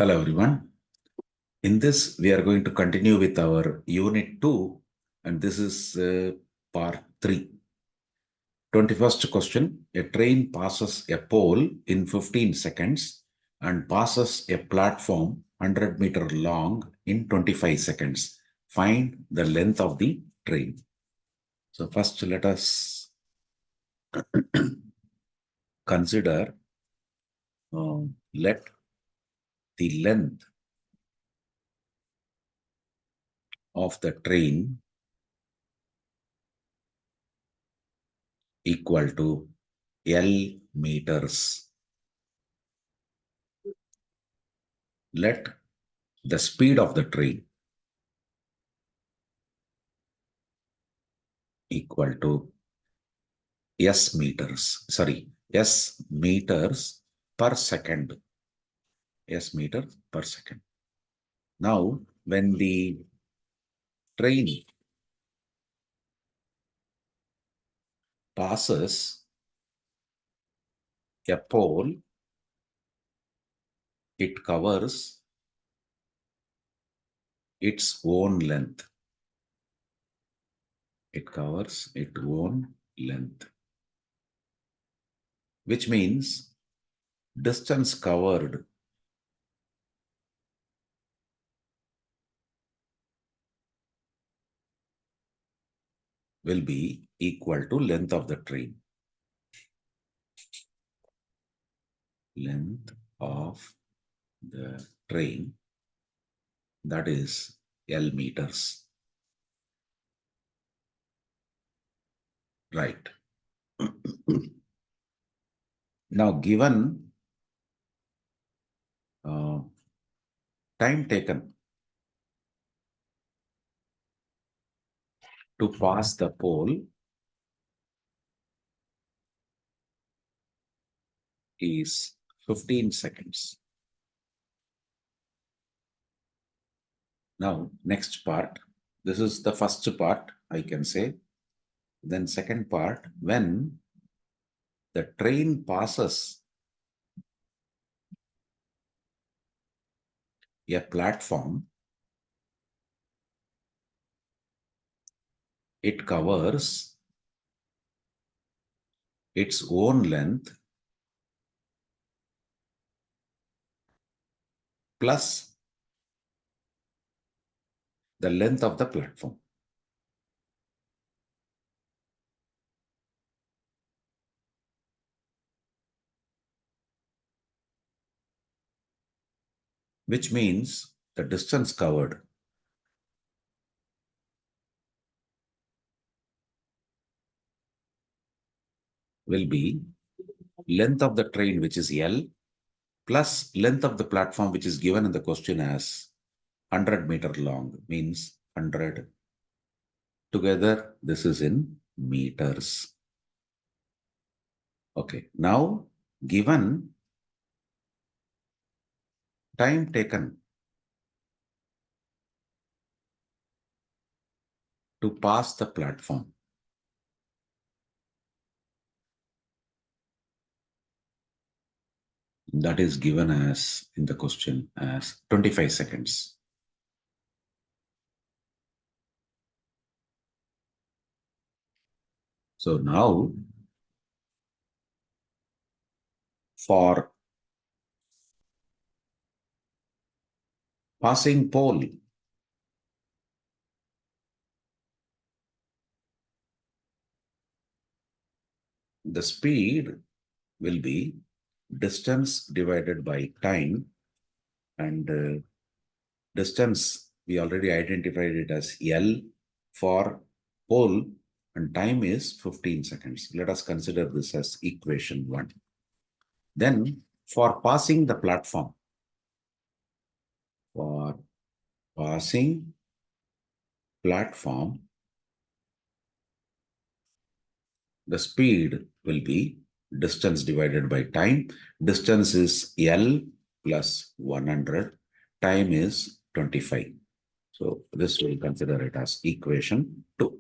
Hello everyone. In this, we are going to continue with our Unit 2, and this is part 3. 21st question. A train passes a pole in 15 seconds and passes a platform 100-meter long in 25 seconds. Find the length of the train. So first let us consider let the length of the train equal to L meters. Let the speed of the train equal to S meters per second. S meters per second. Now, when the train passes a pole, it covers its own length. It covers its own length, which means distance covered will be equal to length of the train. Length of the train, that is L meters. Right. Now, given time taken to pass the pole is 15 seconds. Now, next part. This is the first part, I can say. Then second part, when the train passes a platform, it covers its own length plus the length of the platform. Which means the distance covered will be length of the train, which is L, plus length of the platform, which is given in the question as 100-meter long, means 100. Together, this is in meters. Okay, now given time taken to pass the platform, that is given as in the question as 25 seconds. So now for passing pole, the speed will be distance divided by time, and distance we already identified it as L for pole, and time is 15 seconds. Let us consider this as equation 1. Then for passing the platform, the speed will be distance divided by time. Distance is L plus 100. Time is 25. So this will consider it as equation 2.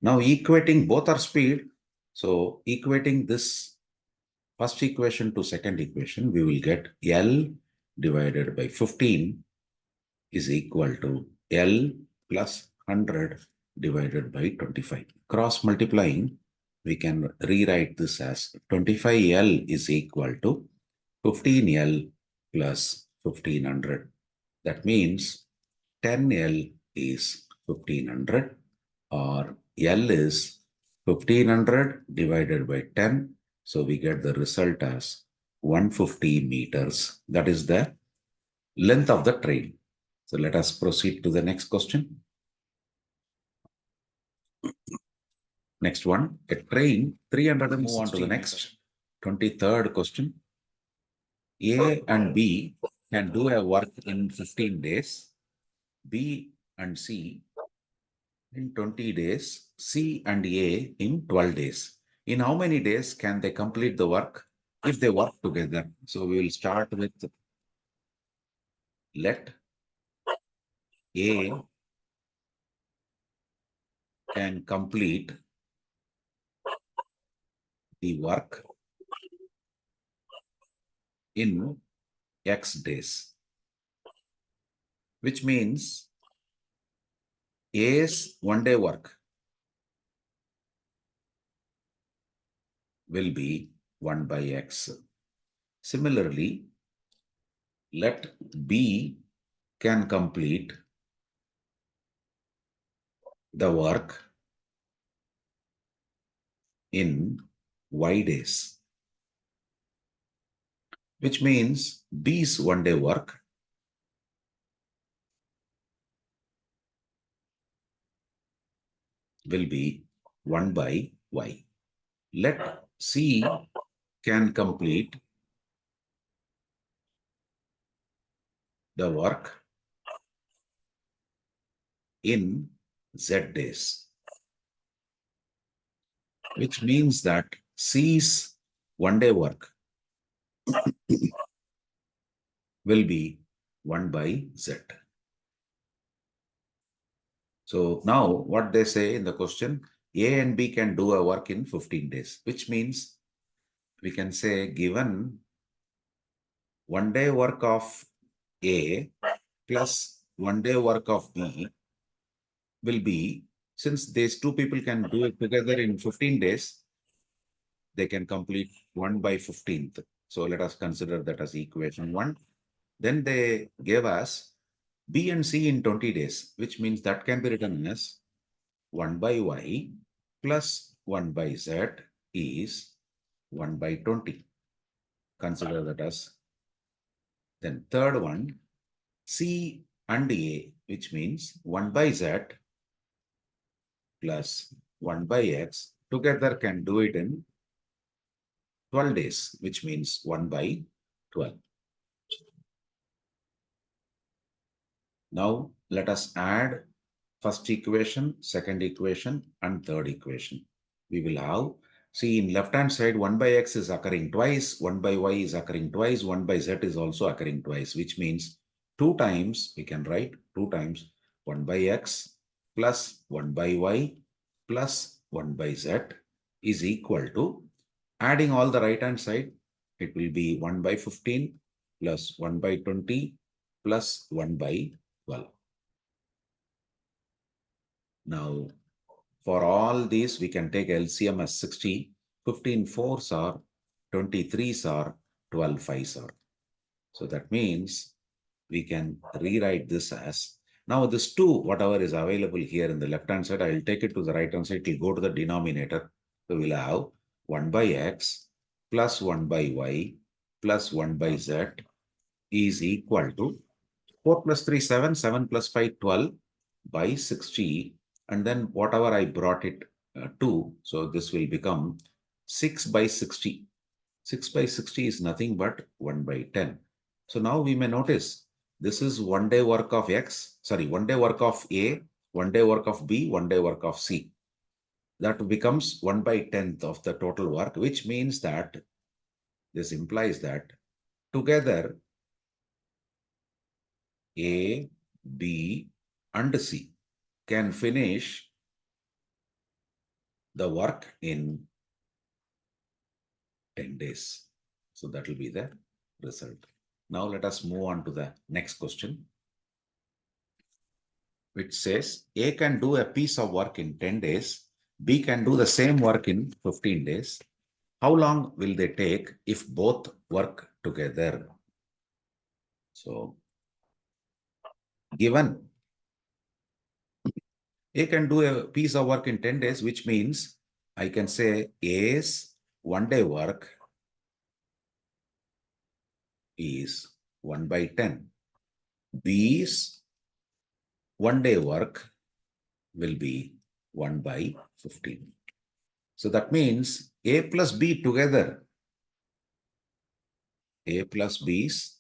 Now equating both are speed. So equating this first equation to second equation, we will get L divided by 15 is equal to L plus 100 divided by 25. Cross multiplying, we can rewrite this as 25L is equal to 15L plus 1500. That means 10L is 1500 or L is 1500 divided by 10. So we get the result as 150 meters. That is the length of the train. So let us proceed to the next question. Next one, a train 300 and move on to the next 23rd question. A and B can do a work in 15 days. B and C in 20 days. C and A in 12 days. In how many days can they complete the work if they work together? So we will start with let A can complete the work in X days, which means A's one-day work will be 1 by X. Similarly, let B can complete the work in Y days, which means B's one-day work will be 1 by Y. Let C can complete the work in Z days, which means that C's one-day work will be 1 by Z. So now what they say in the question, A and B can do a work in 15 days, which means we can say given one-day work of A plus one-day work of B will be, since these two people can do it together in 15 days, they can complete 1 by 15th. So let us consider that as equation 1. Then they gave us B and C in 20 days, which means that can be written as 1 by Y plus 1 by Z is 1 by 20. Consider that as. Then third one, C and A, which means 1 by Z plus 1 by X together can do it in 12 days, which means 1 by 12. Now let us add first equation, second equation, and third equation. We will have, see in left-hand side, 1 by X is occurring twice, 1 by Y is occurring twice, 1 by Z is also occurring twice, which means 2 times, we can write 2 times 1 by X plus 1 by Y plus 1 by Z is equal to, adding all the right-hand side, it will be 1 by 15 plus 1 by 20 plus 1 by 12. Now, for all these, we can take LCM as 60, 15 fours are, 23s are, 12 fives are. So that means we can rewrite this as, now this 2, whatever is available here in the left-hand side, I will take it to the right-hand side, it will go to the denominator. So we'll have 1 by X plus 1 by Y plus 1 by Z is equal to 4 plus 3, 7, 7 plus 5, 12 by 60. And then whatever I brought it to, so this will become 6 by 60. 6 by 60 is nothing but 1 by 10. So now we may notice this is 1 day work of X, sorry, 1 day work of A, 1 day work of B, 1 day work of C. That becomes 1 by 10th of the total work, which means that this implies that together A, B, and C can finish the work in 10 days. So that will be the result. Now let us move on to the next question, which says A can do a piece of work in 10 days, B can do the same work in 15 days. How long will they take if both work together? So, given A can do a piece of work in 10 days, which means I can say A's 1-day work is 1 by 10. B's 1-day work will be 1 by 15. So that means A plus B together, A plus B's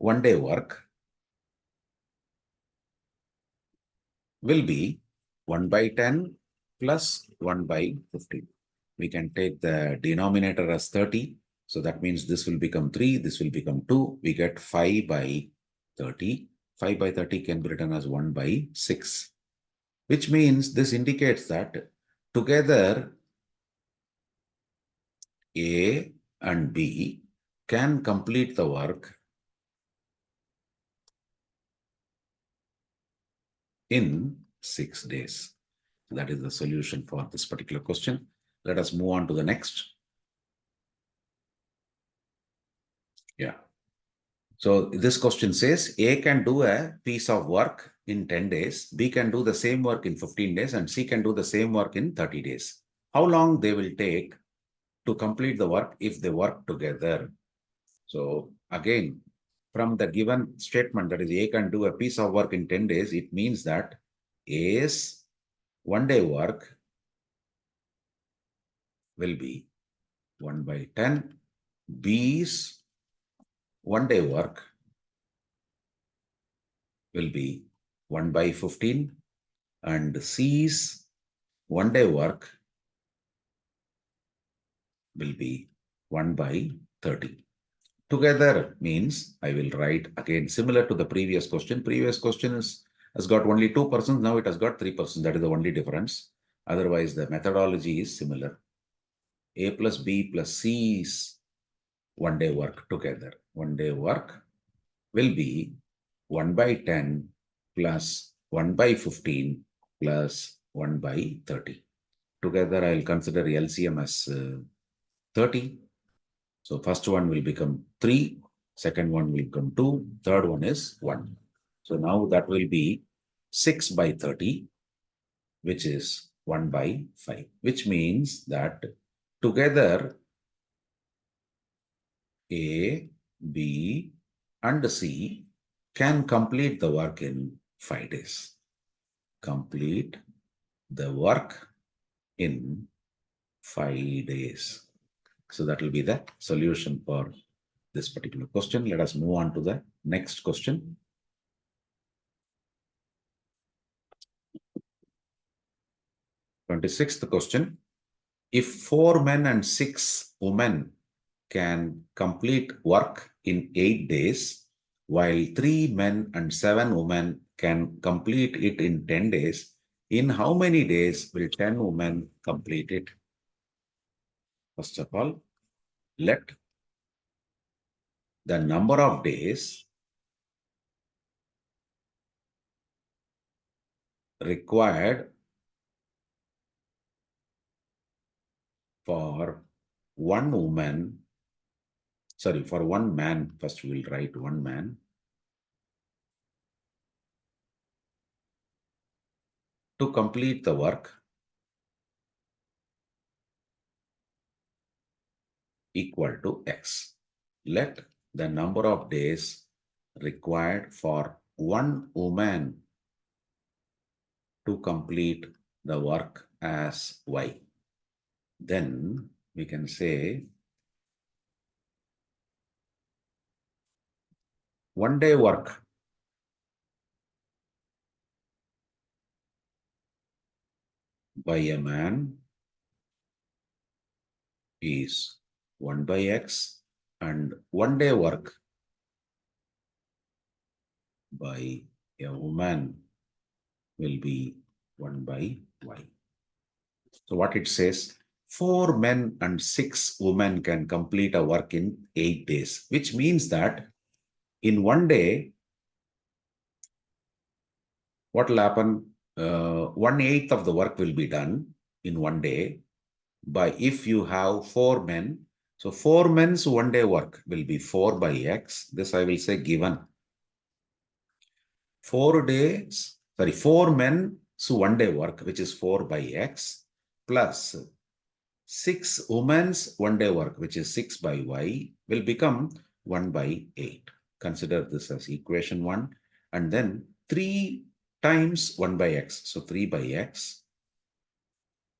1-day work will be 1 by 10 plus 1 by 15. We can take the denominator as 30. So that means this will become 3, this will become 2. We get 5 by 30. 5 by 30 can be written as 1 by 6, which means this indicates that together A and B can complete the work in 6 days. That is the solution for this particular question. Let us move on to the next. Yeah. So this question says A can do a piece of work in 10 days, B can do the same work in 15 days, and C can do the same work in 30 days. How long they will take to complete the work if they work together? So again, from the given statement, that is A can do a piece of work in 10 days, it means that A's 1-day work will be 1 by 10, B's 1-day work will be 1 by 15, and C's 1-day work will be 1 by 30. Together means I will write again similar to the previous question. Previous question has got only 2%. Now it has got 3%. That is the only difference. Otherwise, the methodology is similar. A plus B plus C's 1-day work together. 1-day work will be 1 by 10 plus 1 by 15 plus 1 by 30. Together, I'll consider LCM as 30. So first one will become 3, second one will become 2, third one is 1. So now that will be 6 by 30, which is 1 by 5, which means that together A, B, and C can complete the work in 5 days. Complete the work in 5 days. So that will be the solution for this particular question. Let us move on to the next question. (26th question). If 4 men and 6 women can complete work in 8 days, while 3 men and 7 women can complete it in 10 days, in how many days will 10 women complete it? First of all, let the number of days required for one woman, sorry, for one man, first we will write one man, to complete the work equal to X. Let the number of days required for one woman to complete the work as Y. Then we can say 1-day work by a man is 1 by X, and 1-day work by a woman will be 1 by Y. So what it says, 4 men and 6 women can complete a work in 8 days, which means that In one day, what will happen? 1/8 of the work will be done in one day by if you have 4 men. So 4 men's one day work will be 4 by x. This I will say given. 4 men's one day work, which is 4 by x, plus 6 women's one day work, which is 6 by y, will become 1 by 8. Consider this as equation 1. And then 3 times 1 by x. So 3 by x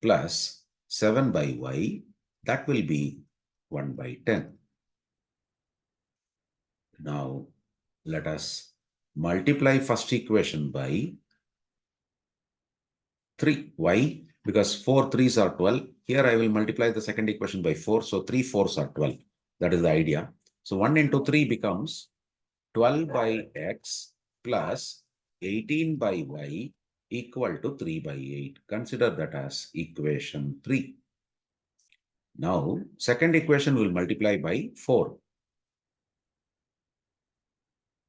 plus 7 by y, that will be 1 by 10. Now, let us multiply first equation by 3. Why? Because 4 3s are 12. Here I will multiply the second equation by 4. So 3 4s are 12. That is the idea. So 1 into 3 becomes 12 by x plus 18 by y equal to 3 by 8. Consider that as equation 3. Now, second equation will multiply by 4.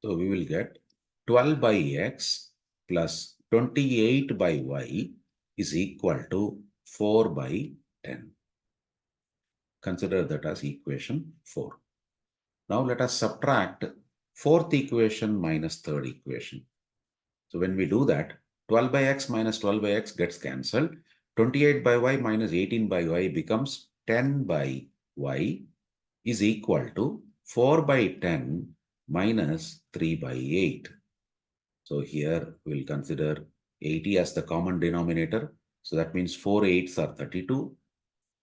So we will get 12 by x plus 28 by y is equal to 4 by 10. Consider that as equation 4. Now let us subtract fourth equation minus third equation. So when we do that, 12 by x minus 12 by x gets cancelled. 28 by y minus 18 by y becomes 10 by y is equal to 4 by 10 minus 3 by 8. So here we'll consider 80 as the common denominator. So that means 4 8s are 32.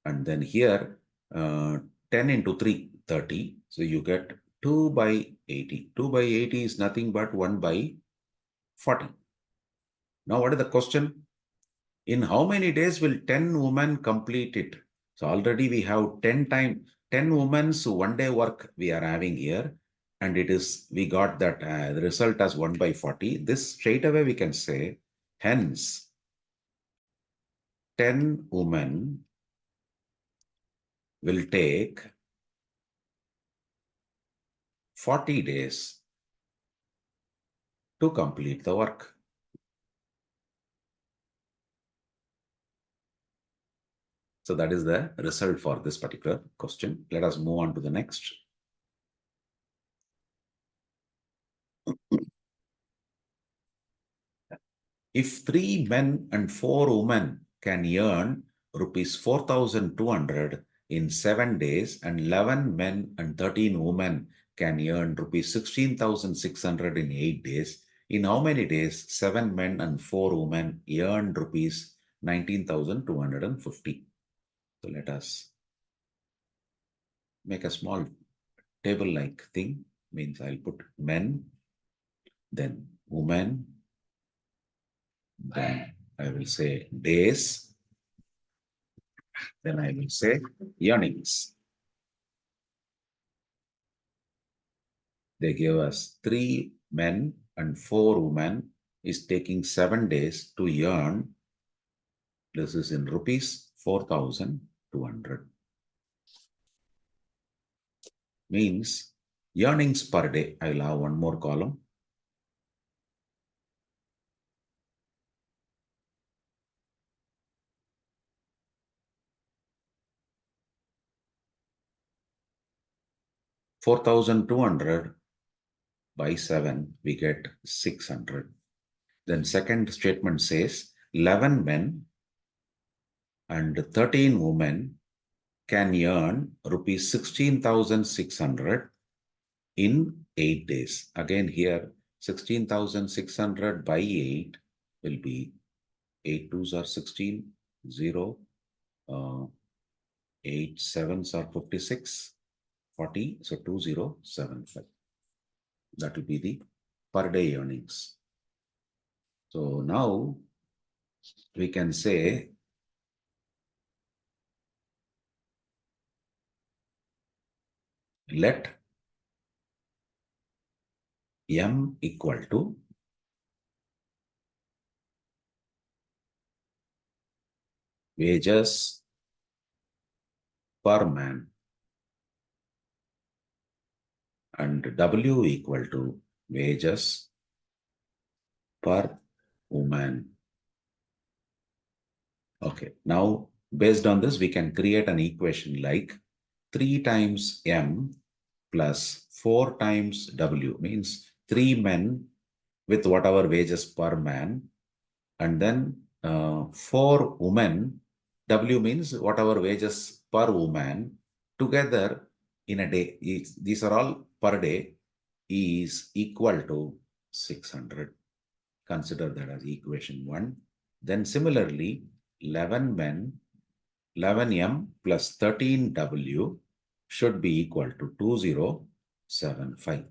And then here 10 into 3, 30. So you get 2 by 80. 2 by 80 is nothing but 1 by 40. Now what is the question? In how many days will 10 women complete it? So already we have 10 women's one day work we are having here. And it is, we got that the result as 1 by 40. This straight away we can say, hence 10 women will take 40 days to complete the work. So that is the result for this particular question. Let us move on to the next. If 3 men and 4 women can earn rupees 4,200 in 7 days and 11 men and 13 women can earn rupees 16,600 in 8 days, in how many days 7 men and 4 women earn rupees 19,250? So let us make a small table-like thing. Means I'll put men, then women, then I will say days, then I will say earnings. They give us 3 men and 4 women is taking 7 days to earn. This is in rupees 4,200. Means earnings per day. I will have one more column. $4,200 by 7, we get 600. Then second statement says 11 men and 13 women can earn rupees 16,600 in 8 days. Again here 16,600 by 8 will be 8 2s are 16, 0, 8 7s are 56, 40, so 2075. That will be the per day earnings. So now we can say let M equal to wages per man and W equal to wages per woman. Okay, now based on this, we can create an equation like 3 times M plus 4 times W, means 3 men with whatever wages per man, and then 4 women, W means whatever wages per woman, together in a day. These are all per day, is equal to 600. Consider that as equation 1. Then similarly, 11 men, 11M plus 13W should be equal to 2075.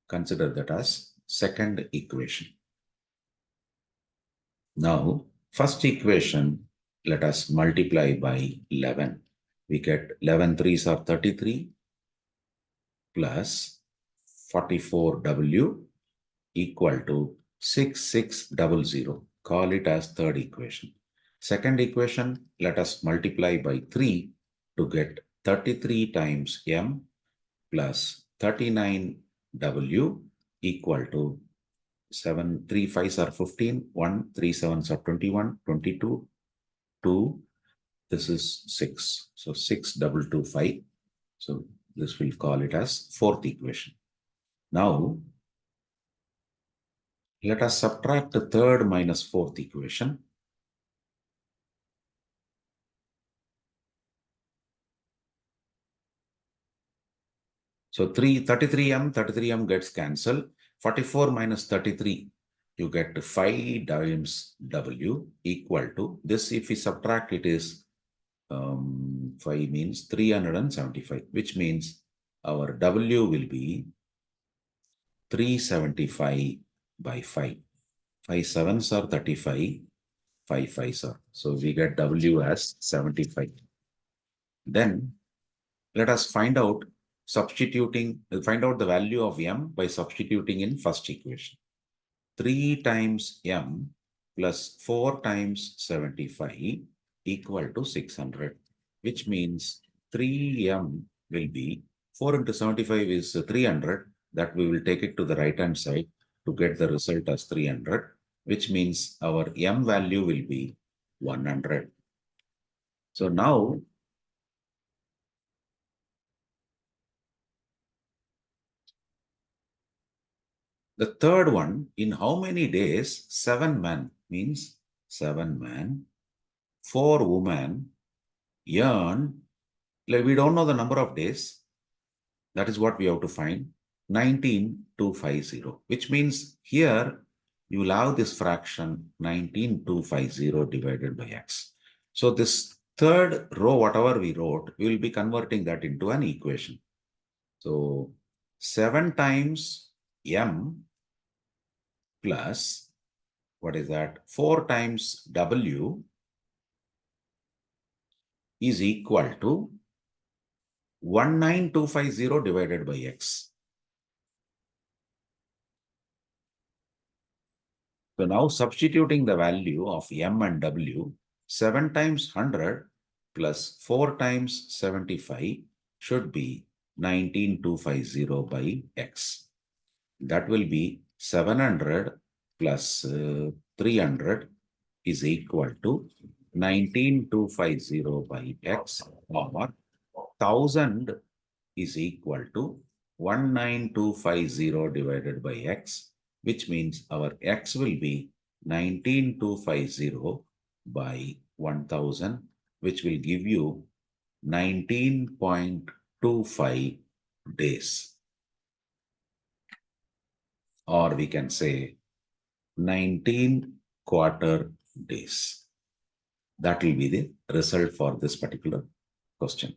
Consider that as second equation. Now, first equation, let us multiply by 11. We get 11 threes are 33 plus 44W equal to 6600. Call it as third equation. Second equation, let us multiply by 3 to get 33 times M plus 39W equal to 7, 3 5s are 15, 1, 3 7s are 21, 22, 2, this is 6. So 6225. So this will call it as fourth equation. Now, let us subtract the third minus fourth equation. So 33M gets cancelled. 44 minus 33, you get 5 times W equal to this. If we subtract, it is 5 means 375, which means our W will be 375 by 5. 5 sevens are 35, 5 5s are. So we get W as 75. Then let us find out the value of M by substituting in first equation. 3 times M plus 4 times 75 equal to 600, which means 3M will be 4 into 75 is 300. That we will take it to the right hand side to get the result as 300, which means our M value will be 100. So now the third one, in how many days 7 men means 7 men, 4 women earn, like we don't know the number of days. That is what we have to find, 19,250, which means here you will have this fraction 19,250 divided by x. So this third row, whatever we wrote, we will be converting that into an equation. So 7 times M plus, what is that, 4 times W is equal to 19,250 divided by x. So now substituting the value of M and W, 7 times 100 plus 4 times 75 should be 19,250 by x. That will be 700 plus 300 is equal to 19,250 by x, or 1000 is equal to 19,250 divided by x, which means our x will be 19,250 by 1000, which will give you 19.25 days. Or we can say 19 quarter days. That will be the result for this particular question.